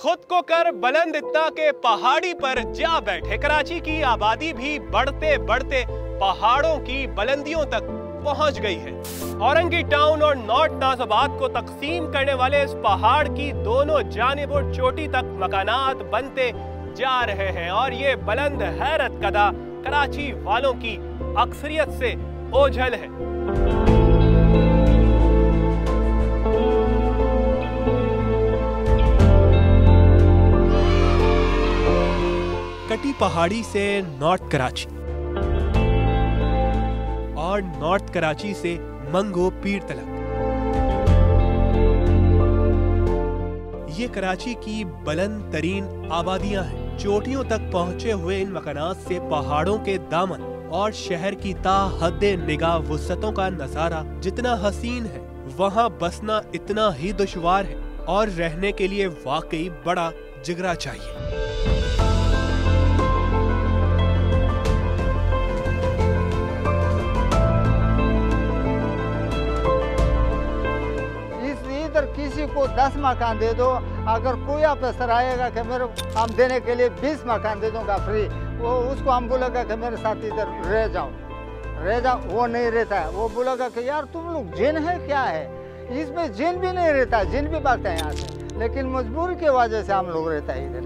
खुद को कर बुलंद इतना के पहाड़ी पर जा बैठे। कराची की आबादी भी बढ़ते बढ़ते पहाड़ों की बुलंदियों तक पहुंच गई है। औरंगी टाउन और नॉर्थ नाज़ाबाद को तकसीम करने वाले इस पहाड़ की दोनों जानिब और चोटी तक मकानात बनते जा रहे हैं और ये बुलंद हैरत कदा कराची वालों की अक्सरियत से ओझल है। कटी पहाड़ी से नॉर्थ कराची और नॉर्थ कराची से मंगो पीर तलक, ये कराची की बुलंद तरीन आबादियां हैं। चोटियों तक पहुंचे हुए इन मकानात से पहाड़ों के दामन और शहर की ताहद्दे निगाह वुसअतों का नजारा जितना हसीन है, वहां बसना इतना ही दुश्वार है और रहने के लिए वाकई बड़ा जिगरा चाहिए। किसी को 10 मकान दे दो, अगर कोई अफसर आएगा कि मेरे हम देने के लिए 20 मकान दे दूंगा फ्री, वो उसको हम बोलेगा कि मेरे साथ इधर रह जाओ, वो नहीं रहता है। वो बोलेगा कि यार तुम लोग जिन है क्या है, इसमें जिन भी नहीं रहता, जिन भी भागता है यहाँ से, लेकिन मजबूरी की वजह से हम लोग रहता है इधर।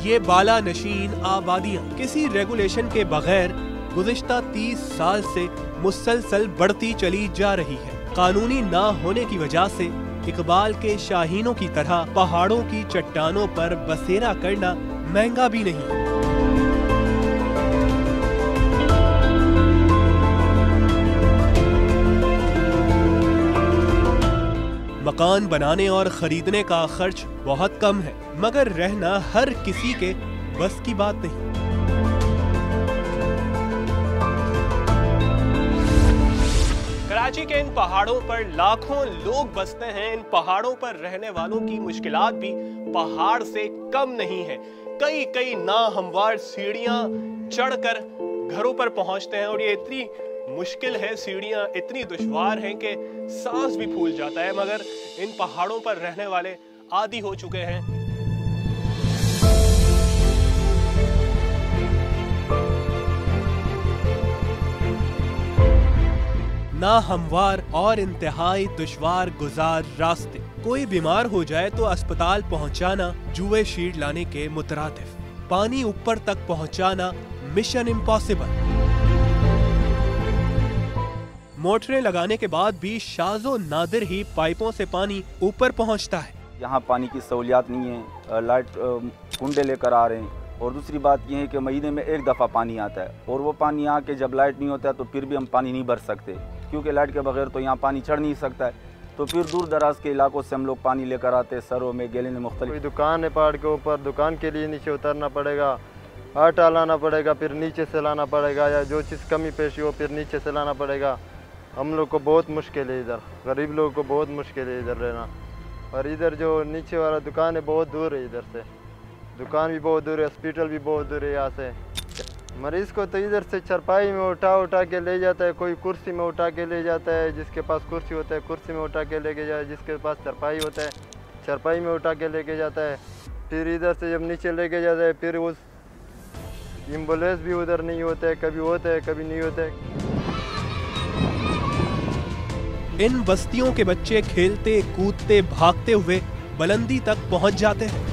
ये बाला नशीन आबादियां किसी रेगुलेशन के बगैर गुज़िश्ता 30 साल से मुसलसल बढ़ती चली जा रही है। कानूनी ना होने की वजह से इकबाल के शाहीनों की तरह पहाड़ों की चट्टानों पर बसेरा करना महंगा भी नहीं है। मकान बनाने और खरीदने का खर्च बहुत कम है, मगर रहना हर किसी के बस की बात नहीं। कराची के इन पहाड़ों पर लाखों लोग बसते हैं। इन पहाड़ों पर रहने वालों की मुश्किलात भी पहाड़ से कम नहीं है। कई कई नाहमवार सीढ़ियां चढ़कर घरों पर पहुंचते हैं और ये इतनी मुश्किल है, सीढ़ियां इतनी दुश्वार हैं कि सांस भी फूल जाता है, मगर इन पहाड़ों पर रहने वाले आदी हो चुके हैं। ना हमवार और इंतहाई दुश्वार गुजार रास्ते। कोई बीमार हो जाए तो अस्पताल पहुंचाना जुए शीट लाने के मुतरादिफ। पानी ऊपर तक पहुंचाना मिशन इम्पॉसिबल। मोटरें लगाने के बाद भी शाज़ो नादिर ही पाइपों से पानी ऊपर पहुंचता है। यहाँ पानी की सहूलियात नहीं है, लाइट कुंडे लेकर आ रहे हैं। और दूसरी बात यह है कि महीने में एक दफ़ा पानी आता है और वो पानी आके जब लाइट नहीं होता है तो फिर भी हम पानी नहीं भर सकते, क्योंकि लाइट के बगैर तो यहाँ पानी चढ़ नहीं सकता है। तो फिर दूर दराज के इलाकों से हम लोग पानी लेकर आते हैं, सरों में, गेले में मुख्तलिफ। कोई दुकान है पहाड़ के ऊपर, दुकान के लिए नीचे उतरना पड़ेगा, आटा लाना पड़ेगा, फिर नीचे से लाना पड़ेगा, या जो चीज़ कमी पेशी हो फिर नीचे से लाना पड़ेगा। हम लोग को बहुत मुश्किल है इधर, गरीब लोगों को बहुत मुश्किल है इधर रहना। और इधर जो नीचे वाला दुकान है बहुत दूर है, इधर से दुकान भी बहुत दूर है, हॉस्पिटल भी बहुत दूर है यहाँ से। मरीज़ को तो इधर से चरपाई में उठा के ले जाता है, कोई कुर्सी में उठा के ले जाता है, जिसके पास कुर्सी होता है कुर्सी में उठा के लेके जाए, जिसके पास चरपाई होता है चरपाई में उठा के लेके जाता है। फिर इधर से जब नीचे लेके जाता है फिर उस एम्बुलेंस भी उधर नहीं होता है, कभी होता है कभी नहीं होता है। इन बस्तियों के बच्चे खेलते कूदते भागते हुए बुलंदी तक पहुंच जाते हैं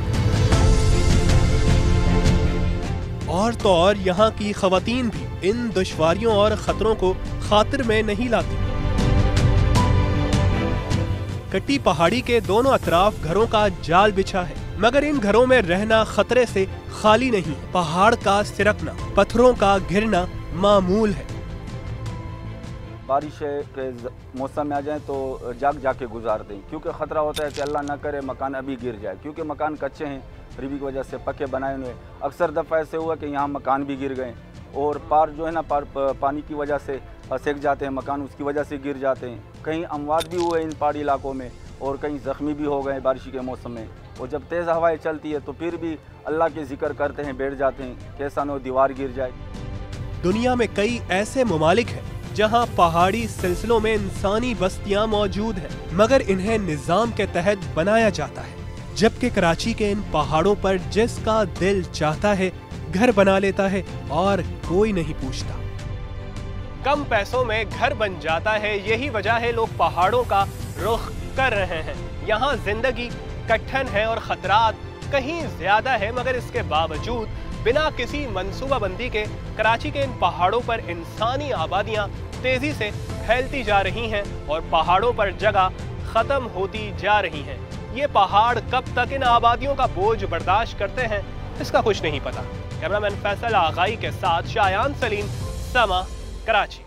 और तो और यहाँ की खवातीन भी इन दुश्वारियों और खतरों को खातिर में नहीं लाती। कटी पहाड़ी के दोनों अतराफ घरों का जाल बिछा है, मगर इन घरों में रहना खतरे से खाली नहीं। पहाड़ का सिरकना, पत्थरों का घिरना मामूल है। बारिश के मौसम में आ जाए तो जाग के गुजारते हैं, क्योंकि ख़तरा होता है कि अल्लाह ना करे मकान अभी गिर जाए, क्योंकि मकान कच्चे हैं, गरीबी की वजह से पक्के बनाए हुए। अक्सर दफ़ा ऐसे हुआ कि यहाँ मकान भी गिर गए और पार जो है ना पानी की वजह से सेक जाते हैं मकान, उसकी वजह से गिर जाते हैं। कहीं अमवात भी हुए इन पहाड़ी इलाकों में और कहीं ज़ख्मी भी हो गए बारिश के मौसम में। और जब तेज़ हवाएं चलती है तो फिर भी अल्लाह के जिक्र करते हैं, बैठ जाते हैं, कैसा न हो दीवार गिर जाए। दुनिया में कई ऐसे ममालिक हैं जहां पहाड़ी सिलसिलों में इंसानी बस्तियां मौजूद हैं, मगर इन्हें निजाम के तहत बनाया जाता है। जबकि कराची के इन पहाड़ों पर जिसका दिल चाहता है घर बना लेता है और कोई नहीं पूछता। कम पैसों में घर बन जाता है, यही वजह है लोग पहाड़ों का रुख कर रहे हैं। यहाँ जिंदगी कठिन है और खतरात कहीं ज्यादा है, मगर इसके बावजूद बिना किसी मंसूबाबंदी के कराची के इन पहाड़ों पर इंसानी आबादियां तेजी से फैलती जा रही हैं और पहाड़ों पर जगह खत्म होती जा रही हैं। ये पहाड़ कब तक इन आबादियों का बोझ बर्दाश्त करते हैं, इसका कुछ नहीं पता। कैमरामैन फैसल आगाई के साथ शायान सलीम, समा, कराची।